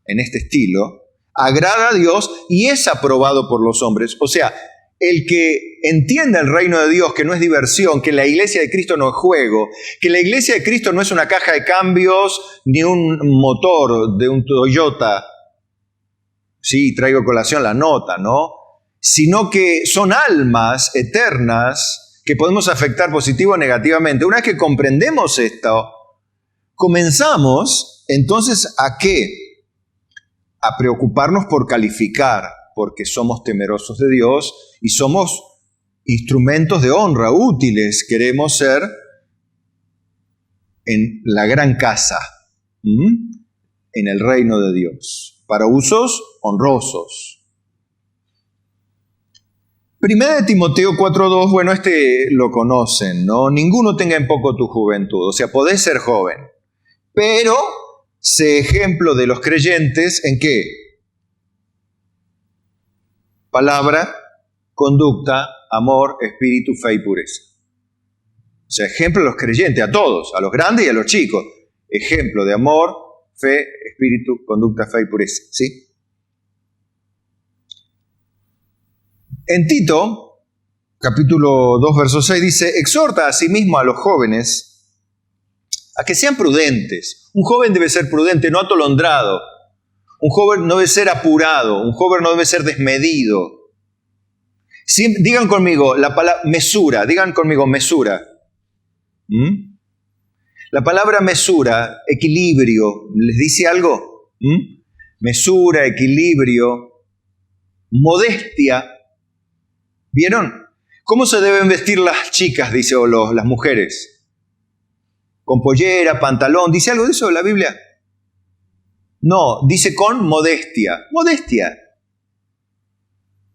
en este estilo, agrada a Dios y es aprobado por los hombres. O sea, el que entienda el reino de Dios, que no es diversión, que la iglesia de Cristo no es juego, que la iglesia de Cristo no es una caja de cambios ni un motor de un Toyota. Sí, traigo a colación la nota, ¿no? Sino que son almas eternas que podemos afectar positivo o negativamente. Una vez que comprendemos esto, comenzamos entonces ¿a qué? A preocuparnos por calificar, porque somos temerosos de Dios y somos instrumentos de honra, útiles. Queremos ser en la gran casa, en el reino de Dios, para usos honrosos. Primera de Timoteo 4:2, bueno, lo conocen, ¿no? Ninguno tenga en poco tu juventud, o sea, podés ser joven, pero sé ejemplo de los creyentes, ¿en qué? Palabra, conducta, amor, espíritu, fe y pureza. O sea, ejemplo de los creyentes, a todos, a los grandes y a los chicos. Ejemplo de amor, fe, espíritu, conducta, fe y pureza, ¿sí? En Tito, capítulo 2, verso 6, dice, exhorta a sí mismo a los jóvenes a que sean prudentes. Un joven debe ser prudente, no atolondrado. Un joven no debe ser apurado. Un joven no debe ser desmedido. Digan conmigo la palabra mesura. Digan conmigo mesura. La palabra mesura, equilibrio, ¿les dice algo? Mesura, equilibrio, modestia. ¿Vieron? ¿Cómo se deben vestir las chicas, dice, o las mujeres? ¿Con pollera, pantalón? ¿Dice algo de eso la Biblia? No, dice con modestia. Modestia.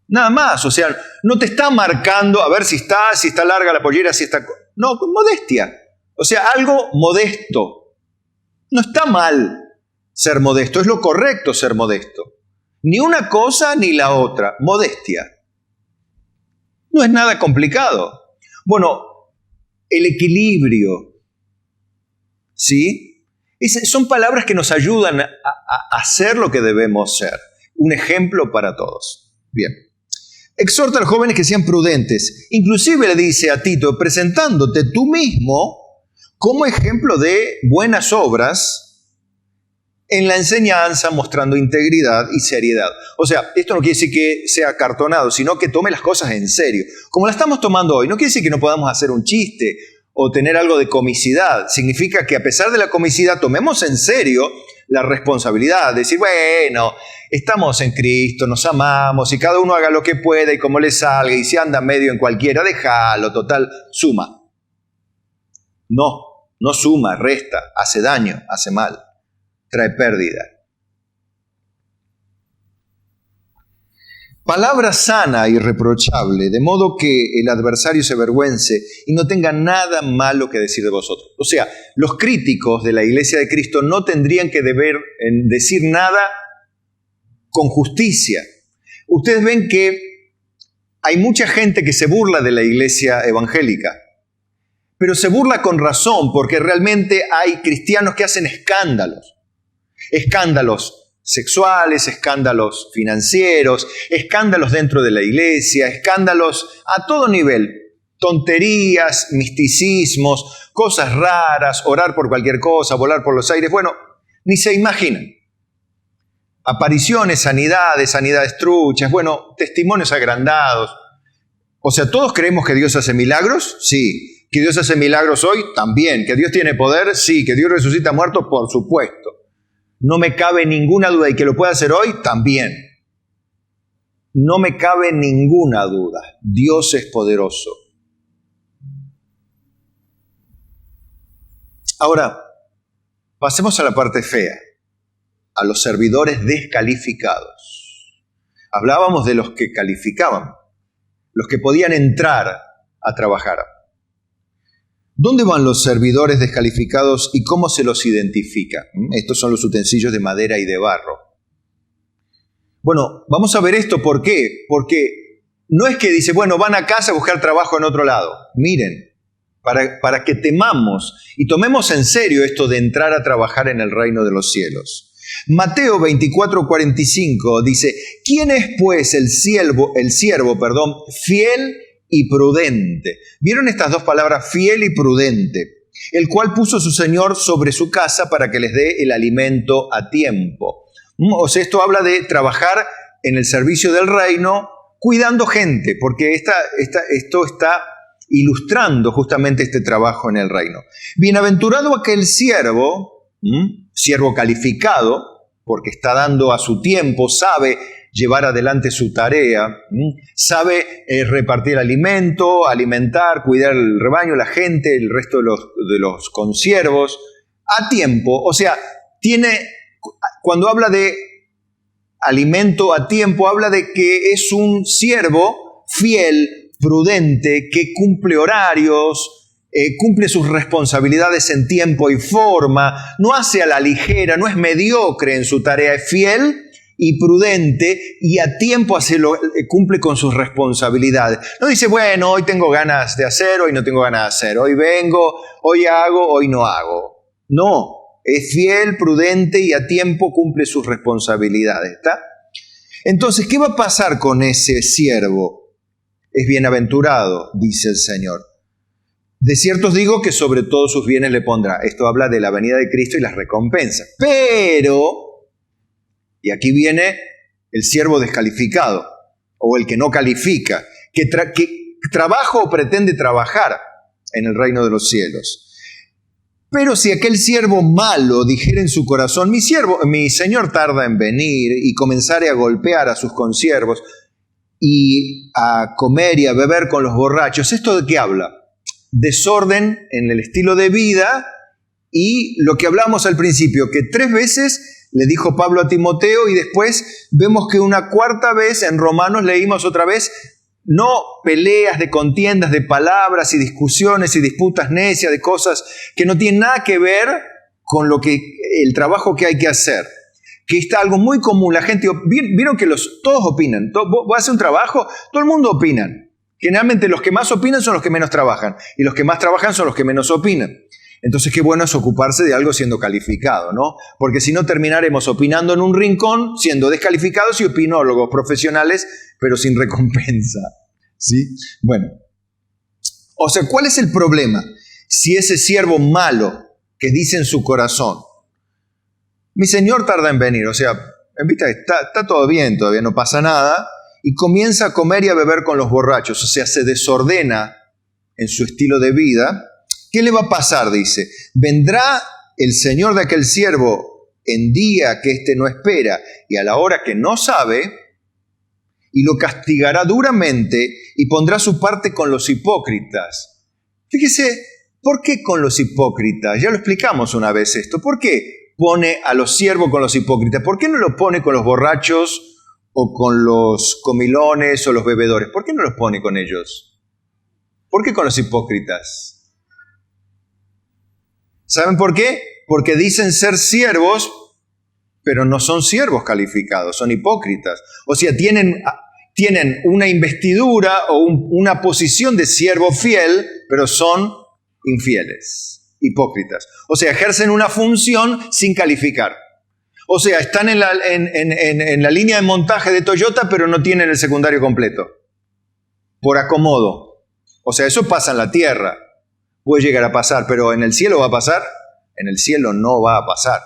Nada más, o sea, no te está marcando a ver si está larga la pollera, si está... No, con modestia. O sea, algo modesto. No está mal ser modesto, es lo correcto ser modesto. Ni una cosa ni la otra, modestia. No es nada complicado. Bueno, el equilibrio, ¿sí? Son palabras que nos ayudan a hacer lo que debemos ser. Un ejemplo para todos. Bien. Exhorta a los jóvenes que sean prudentes. Inclusive le dice a Tito, presentándote tú mismo como ejemplo de buenas obras en la enseñanza, mostrando integridad y seriedad. O sea, esto no quiere decir que sea cartonado, sino que tome las cosas en serio. Como la estamos tomando hoy, no quiere decir que no podamos hacer un chiste o tener algo de comicidad. Significa que a pesar de la comicidad, tomemos en serio la responsabilidad de decir, bueno, estamos en Cristo, nos amamos y cada uno haga lo que pueda y como le salga, y si anda medio en cualquiera, déjalo, total, suma. No suma, resta, hace daño, hace mal. Trae pérdida. Palabra sana y reprochable, de modo que el adversario se avergüence y no tenga nada malo que decir de vosotros. O sea, los críticos de la Iglesia de Cristo no tendrían que decir nada con justicia. Ustedes ven que hay mucha gente que se burla de la Iglesia evangélica, pero se burla con razón porque realmente hay cristianos que hacen escándalos. Escándalos sexuales, escándalos financieros, escándalos dentro de la iglesia, escándalos a todo nivel, tonterías, misticismos, cosas raras, orar por cualquier cosa, volar por los aires, bueno, ni se imaginan. Apariciones, sanidades truchas, bueno, testimonios agrandados. O sea, ¿todos creemos que Dios hace milagros? Sí. ¿Que Dios hace milagros hoy? También. ¿Que Dios tiene poder? Sí. ¿Que Dios resucita muertos? Por supuesto. No me cabe ninguna duda. ¿Y que lo puede hacer hoy? También. No me cabe ninguna duda. Dios es poderoso. Ahora, pasemos a la parte fea. A los servidores descalificados. Hablábamos de los que calificaban. Los que podían entrar a trabajar. ¿Dónde van los servidores descalificados y cómo se los identifica? Estos son los utensilios de madera y de barro. Bueno, vamos a ver esto. ¿Por qué? Porque no es que dice, bueno, van a casa a buscar trabajo en otro lado. Miren, para que temamos y tomemos en serio esto de entrar a trabajar en el reino de los cielos. Mateo 24:45 dice, ¿quién es pues el siervo, fiel y prudente? ¿Vieron estas dos palabras, fiel y prudente? El cual puso su Señor sobre su casa para que les dé el alimento a tiempo. O sea, esto habla de trabajar en el servicio del reino, cuidando gente, porque esto está ilustrando justamente este trabajo en el reino. Bienaventurado aquel siervo calificado, porque está dando a su tiempo, sabe llevar adelante su tarea, sabe repartir alimento, alimentar, cuidar el rebaño, la gente, el resto de los consiervos, a tiempo. O sea, cuando habla de alimento a tiempo, habla de que es un siervo fiel, prudente, que cumple horarios, cumple sus responsabilidades en tiempo y forma, no hace a la ligera, no es mediocre en su tarea, es fiel y prudente y a tiempo cumple con sus responsabilidades. No dice, bueno, hoy tengo ganas de hacer, hoy no tengo ganas de hacer, hoy vengo, hoy hago, hoy no hago. No, es fiel, prudente y a tiempo cumple sus responsabilidades, ¿está? Entonces, ¿qué va a pasar con ese siervo? Es bienaventurado, dice el Señor. De cierto os digo que sobre todos sus bienes le pondrá. Esto habla de la venida de Cristo y las recompensas. Pero, y aquí viene el siervo descalificado, o el que no califica, que trabaja o pretende trabajar en el reino de los cielos. Pero si aquel siervo malo dijera en su corazón, mi señor tarda en venir, y comenzare a golpear a sus consiervos, y a comer y a beber con los borrachos, ¿esto de qué habla? Desorden en el estilo de vida y lo que hablamos al principio, que 3 veces le dijo Pablo a Timoteo y después vemos que una 4ª vez en Romanos leímos otra vez, no peleas de contiendas de palabras y discusiones y disputas necias de cosas que no tienen nada que ver con el trabajo que hay que hacer. Que está algo muy común, la gente, vieron que todos opinan, vos haces un trabajo, todo el mundo opina. Generalmente los que más opinan son los que menos trabajan y los que más trabajan son los que menos opinan. Entonces qué bueno es ocuparse de algo siendo calificado, ¿no? Porque si no terminaremos opinando en un rincón, siendo descalificados y opinólogos profesionales, pero sin recompensa, ¿sí? Bueno, o sea, ¿cuál es el problema? Si ese siervo malo que dice en su corazón, mi señor tarda en venir, o sea, está todo bien, todavía no pasa nada, y comienza a comer y a beber con los borrachos, o sea, se desordena en su estilo de vida, ¿qué le va a pasar? Dice, vendrá el señor de aquel siervo en día que éste no espera y a la hora que no sabe, y lo castigará duramente y pondrá su parte con los hipócritas. Fíjese, ¿por qué con los hipócritas? Ya lo explicamos una vez esto. ¿Por qué pone a los siervos con los hipócritas? ¿Por qué no lo pone con los borrachos o con los comilones o los bebedores? ¿Por qué no los pone con ellos? ¿Por qué con los hipócritas? ¿Saben por qué? Porque dicen ser siervos, pero no son siervos calificados, son hipócritas. O sea, tienen una investidura o una posición de siervo fiel, pero son infieles, hipócritas. O sea, ejercen una función sin calificar. O sea, están en la línea de montaje de Toyota, pero no tienen el secundario completo. Por acomodo. O sea, eso pasa en la tierra. Puede llegar a pasar, pero ¿en el cielo va a pasar? En el cielo no va a pasar.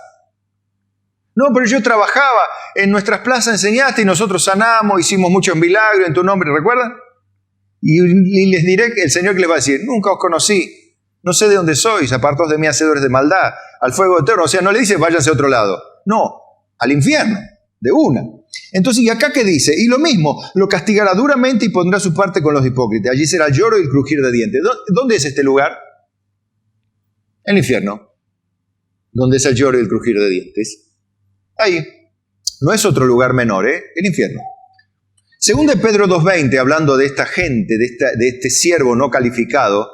No, pero yo trabajaba, en nuestras plazas enseñaste y nosotros sanamos, hicimos muchos milagros en tu nombre, ¿recuerdan? Y les diré que el Señor que les va a decir, nunca os conocí, no sé de dónde sois, apartaos de mí, hacedores de maldad, al fuego eterno. O sea, no le dice váyanse a otro lado, no, al infierno, de una. Entonces, ¿y acá qué dice? Y lo mismo, lo castigará duramente y pondrá su parte con los hipócritas. Allí será el lloro y el crujir de dientes. ¿Dónde es este lugar? El infierno. ¿Dónde es el lloro y el crujir de dientes? Ahí. No es otro lugar menor, el infierno. Según de Pedro 2:20, hablando de esta gente, de este siervo no calificado,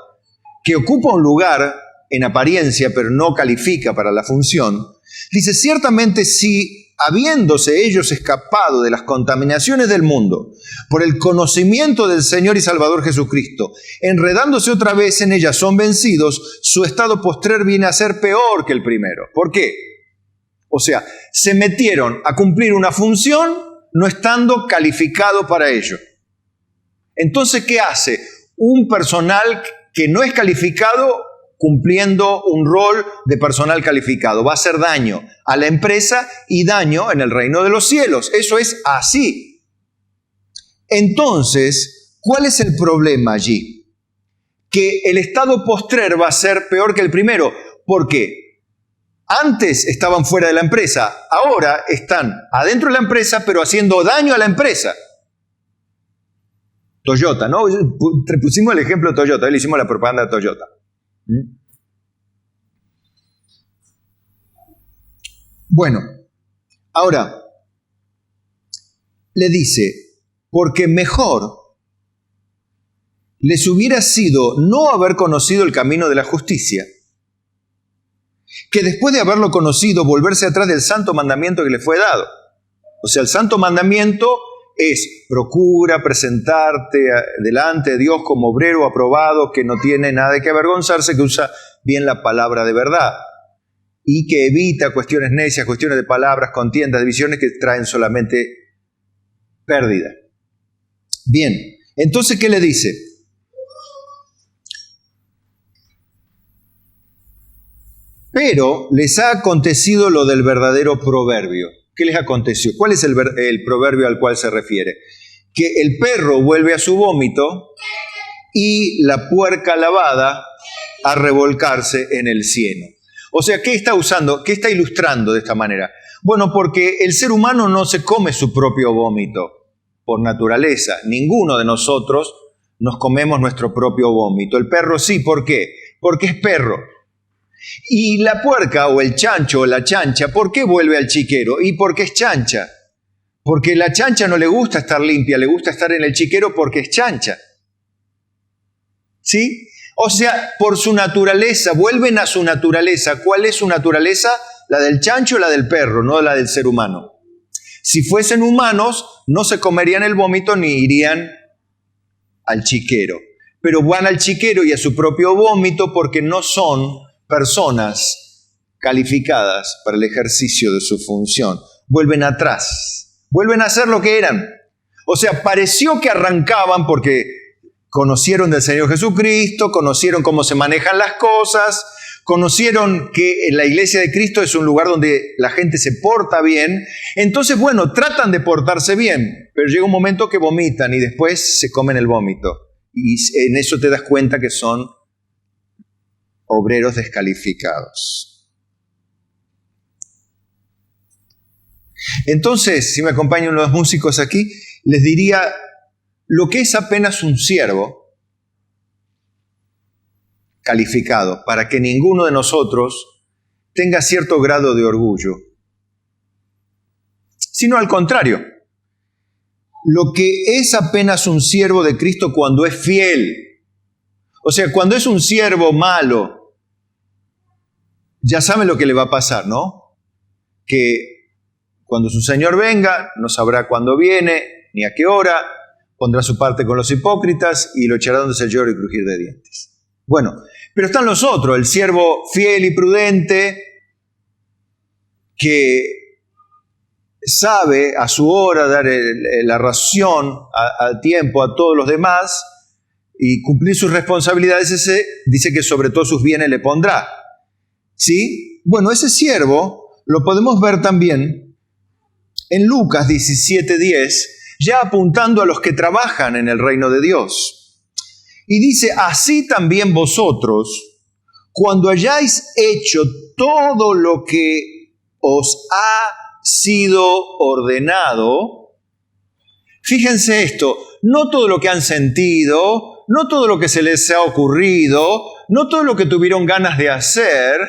que ocupa un lugar en apariencia, pero no califica para la función, dice, ciertamente si, habiéndose ellos escapado de las contaminaciones del mundo, por el conocimiento del Señor y Salvador Jesucristo, enredándose otra vez en ellas son vencidos, su estado postrer viene a ser peor que el primero. ¿Por qué? O sea, se metieron a cumplir una función no estando calificado para ello. Entonces, ¿qué hace? Un personal que no es calificado cumpliendo un rol de personal calificado. Va a hacer daño a la empresa y daño en el reino de los cielos. Eso es así. Entonces, ¿cuál es el problema allí? Que el estado postrer va a ser peor que el primero. ¿Por qué? Antes estaban fuera de la empresa, ahora están adentro de la empresa, pero haciendo daño a la empresa. Toyota, ¿no? Pusimos el ejemplo de Toyota, le hicimos la propaganda de Toyota. Bueno, ahora, le dice, porque mejor les hubiera sido no haber conocido el camino de la justicia, que después de haberlo conocido, volverse atrás del santo mandamiento que le fue dado. O sea, el santo mandamiento es procura presentarte delante de Dios como obrero aprobado, que no tiene nada de qué avergonzarse, que usa bien la palabra de verdad y que evita cuestiones necias, cuestiones de palabras, contiendas, divisiones que traen solamente pérdida. Bien, entonces, ¿qué le dice? Pero les ha acontecido lo del verdadero proverbio. ¿Qué les aconteció? ¿Cuál es el proverbio al cual se refiere? Que el perro vuelve a su vómito y la puerca lavada a revolcarse en el cieno. O sea, ¿qué está usando? ¿Qué está ilustrando de esta manera? Bueno, porque el ser humano no se come su propio vómito por naturaleza. Ninguno de nosotros nos comemos nuestro propio vómito. El perro sí, ¿por qué? Porque es perro. Y la puerca o el chancho o la chancha, ¿por qué vuelve al chiquero? ¿Y por qué es chancha? Porque la chancha no le gusta estar limpia, le gusta estar en el chiquero porque es chancha. ¿Sí? O sea, por su naturaleza, vuelven a su naturaleza. ¿Cuál es su naturaleza? La del chancho o la del perro, no la del ser humano. Si fuesen humanos, no se comerían el vómito ni irían al chiquero. Pero van al chiquero y a su propio vómito porque no son personas calificadas para el ejercicio de su función. Vuelven atrás, vuelven a ser lo que eran. O sea, pareció que arrancaban porque conocieron del Señor Jesucristo, conocieron cómo se manejan las cosas, conocieron que la iglesia de Cristo es un lugar donde la gente se porta bien. Entonces, bueno, tratan de portarse bien, pero llega un momento que vomitan y después se comen el vómito. Y en eso te das cuenta que son obreros descalificados. Entonces, si me acompañan los músicos aquí, les diría lo que es apenas un siervo calificado, para que ninguno de nosotros tenga cierto grado de orgullo, sino al contrario, lo que es apenas un siervo de Cristo cuando es fiel. O sea, cuando es un siervo malo, ya saben lo que le va a pasar, ¿no? Que cuando su Señor venga, no sabrá cuándo viene, ni a qué hora, pondrá su parte con los hipócritas y lo echará donde se llore y crujir de dientes. Bueno, pero están los otros, el siervo fiel y prudente, que sabe a su hora dar la ración a tiempo a todos los demás y cumplir sus responsabilidades. Ese dice que sobre todo sus bienes le pondrá. ¿Sí? Bueno, ese siervo lo podemos ver también en Lucas 17:10, ya apuntando a los que trabajan en el reino de Dios. Y dice, así también vosotros, cuando hayáis hecho todo lo que os ha sido ordenado, fíjense esto, no todo lo que han sentido, no todo lo que se les ha ocurrido, no todo lo que tuvieron ganas de hacer,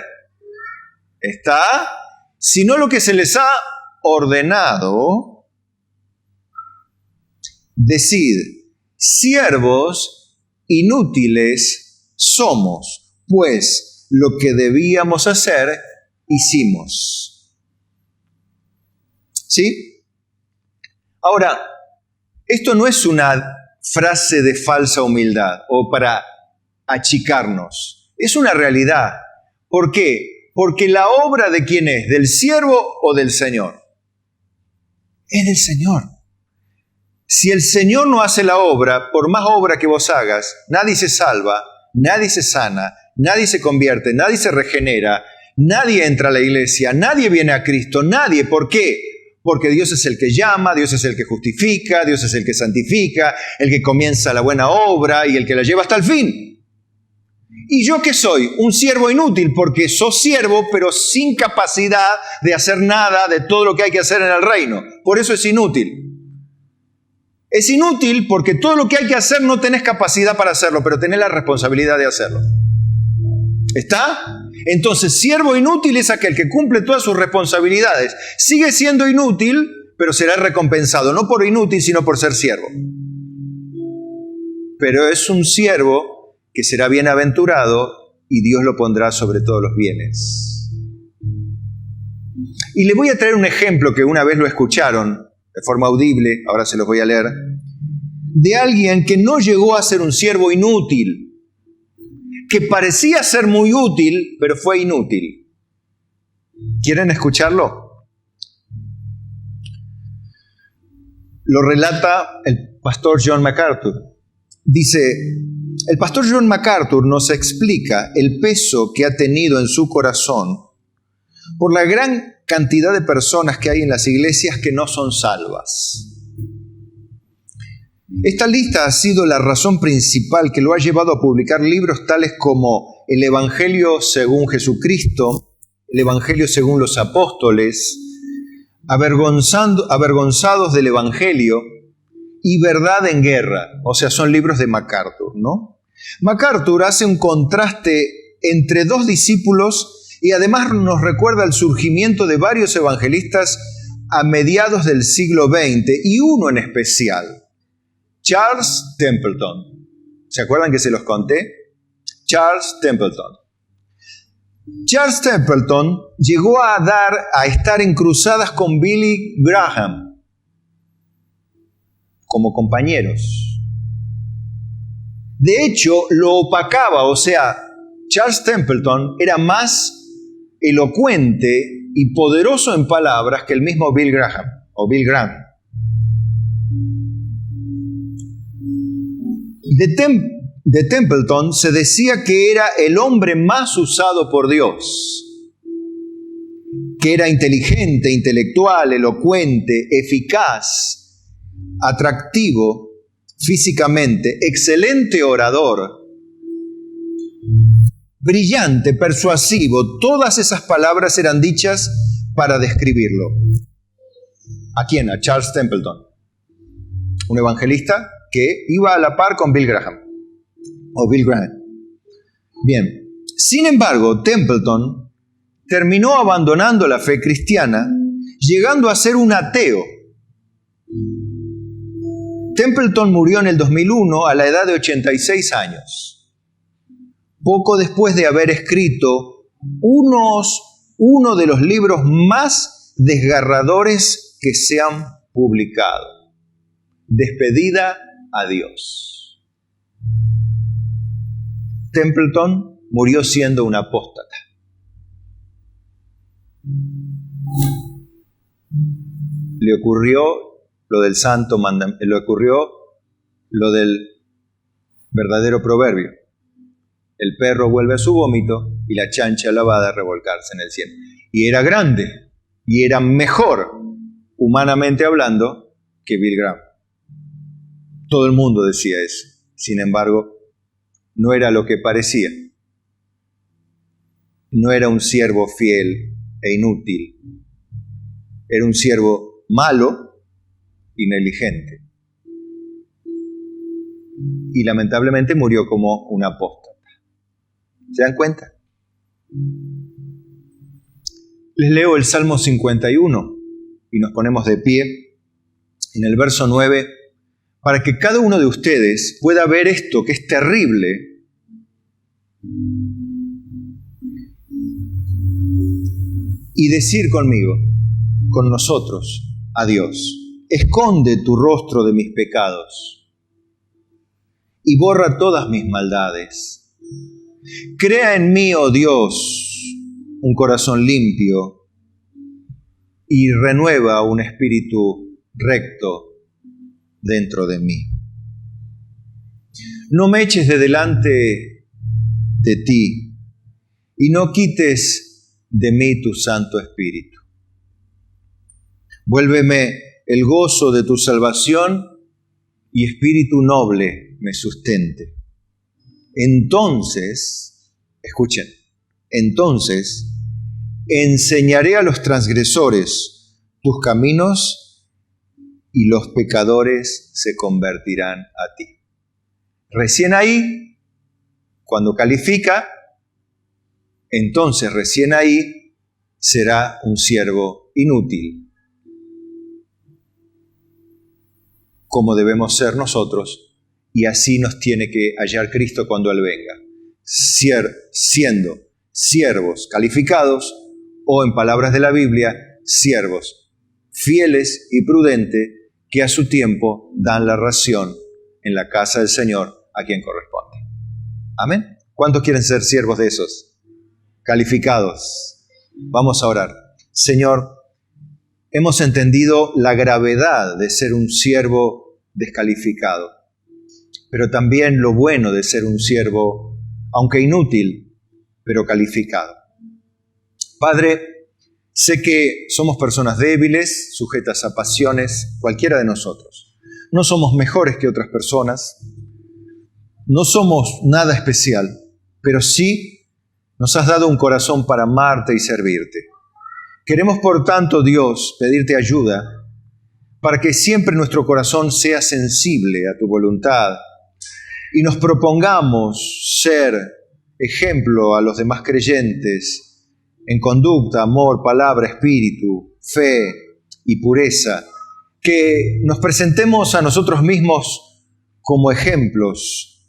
sino lo que se les ha ordenado. Decid, siervos inútiles somos, pues lo que debíamos hacer, hicimos. ¿Sí? Ahora, esto no es una frase de falsa humildad o para achicarnos. Es una realidad. ¿Por qué? Porque la obra ¿de quién es? ¿Del siervo o del Señor? Es del Señor. Si el Señor no hace la obra, por más obra que vos hagas, nadie se salva, nadie se sana, nadie se convierte, nadie se regenera, nadie entra a la iglesia, nadie viene a Cristo, nadie. ¿Por qué? Porque Dios es el que llama, Dios es el que justifica, Dios es el que santifica, el que comienza la buena obra y el que la lleva hasta el fin. ¿Y yo qué soy? Un siervo inútil, porque sos siervo, pero sin capacidad de hacer nada de todo lo que hay que hacer en el reino. Por eso es inútil. Es inútil porque todo lo que hay que hacer no tenés capacidad para hacerlo, pero tenés la responsabilidad de hacerlo. ¿Está? Entonces, siervo inútil es aquel que cumple todas sus responsabilidades. Sigue siendo inútil, pero será recompensado, no por inútil, sino por ser siervo. Pero es un siervo que será bienaventurado y Dios lo pondrá sobre todos los bienes. Y le voy a traer un ejemplo que una vez lo escucharon de forma audible, ahora se los voy a leer, de alguien que no llegó a ser un siervo inútil, que parecía ser muy útil, pero fue inútil. ¿Quieren escucharlo? Lo relata el pastor John MacArthur. Dice, el pastor John MacArthur nos explica el peso que ha tenido en su corazón por la gran cantidad de personas que hay en las iglesias que no son salvas. Esta lista ha sido la razón principal que lo ha llevado a publicar libros tales como El Evangelio según Jesucristo, El Evangelio según los Apóstoles, Avergonzados del Evangelio y Verdad en Guerra. O sea, son libros de MacArthur, ¿no? MacArthur hace un contraste entre dos discípulos y además nos recuerda el surgimiento de varios evangelistas a mediados del siglo XX y uno en especial, Charles Templeton. ¿Se acuerdan que se los conté? Charles Templeton. Charles Templeton llegó a estar en cruzadas con Billy Graham como compañeros. De hecho, lo opacaba, o sea, Charles Templeton era más elocuente y poderoso en palabras que el mismo Bill Graham o Bill Graham. De Templeton se decía que era el hombre más usado por Dios, que era inteligente, intelectual, elocuente, eficaz, atractivo físicamente, excelente orador, brillante, persuasivo. Todas esas palabras eran dichas para describirlo. ¿A quién? A Charles Templeton, un evangelista que iba a la par con Bill Graham, o Bill Graham. Bien, sin embargo, Templeton terminó abandonando la fe cristiana, llegando a ser un ateo. Templeton murió en el 2001 a la edad de 86 años, poco después de haber escrito uno de los libros más desgarradores que se han publicado, Despedida a Dios. Templeton murió siendo un apóstata. Le ocurrió lo del santo mandamiento, le ocurrió lo del verdadero proverbio. El perro vuelve a su vómito y la chancha lavada a revolcarse en el cielo. Y era grande, y era mejor, humanamente hablando, que Bill Graham. Todo el mundo decía eso. Sin embargo, no era lo que parecía. No era un siervo fiel e inútil. Era un siervo malo y negligente. Y lamentablemente murió como un apóstata. ¿Se dan cuenta? Les leo el Salmo 51 y nos ponemos de pie en el verso 9 para que cada uno de ustedes pueda ver esto que es terrible y decir conmigo, con nosotros, a Dios: esconde tu rostro de mis pecados y borra todas mis maldades. Crea en mí, oh Dios, un corazón limpio y renueva un espíritu recto dentro de mí. No me eches de delante de ti y no quites de mí tu Santo Espíritu. Vuélveme el gozo de tu salvación y espíritu noble me sustente. Entonces, escuchen, entonces enseñaré a los transgresores tus caminos y los pecadores se convertirán a ti. Recién ahí, cuando califica, entonces recién ahí será un siervo inútil, como debemos ser nosotros, y así nos tiene que hallar Cristo cuando Él venga, siendo siervos calificados, o en palabras de la Biblia, siervos fieles y prudentes que a su tiempo dan la ración en la casa del Señor a quien corresponde. ¿Amén? ¿Cuántos quieren ser siervos de esos? Calificados. Vamos a orar. Señor, hemos entendido la gravedad de ser un siervo descalificado, pero también lo bueno de ser un siervo, aunque inútil, pero calificado. Padre, sé que somos personas débiles, sujetas a pasiones, cualquiera de nosotros. No somos mejores que otras personas, no somos nada especial, pero sí nos has dado un corazón para amarte y servirte. Queremos, por tanto, Dios, pedirte ayuda para que siempre nuestro corazón sea sensible a tu voluntad y nos propongamos ser ejemplo a los demás creyentes en conducta, amor, palabra, espíritu, fe y pureza. Que nos presentemos a nosotros mismos como ejemplos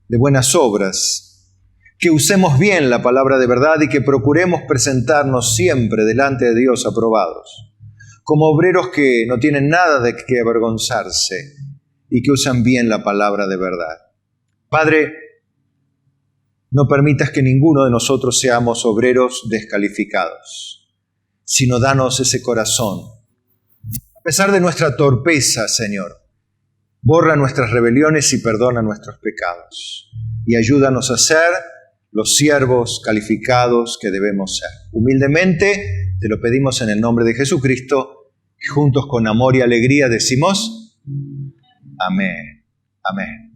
de buenas obras, que usemos bien la palabra de verdad y que procuremos presentarnos siempre delante de Dios aprobados, como obreros que no tienen nada de qué avergonzarse y que usan bien la palabra de verdad. Padre, no permitas que ninguno de nosotros seamos obreros descalificados, sino danos ese corazón. A pesar de nuestra torpeza, Señor, borra nuestras rebeliones y perdona nuestros pecados. Y ayúdanos a ser los siervos calificados que debemos ser. Humildemente te lo pedimos en el nombre de Jesucristo y juntos con amor y alegría decimos amén. Amén.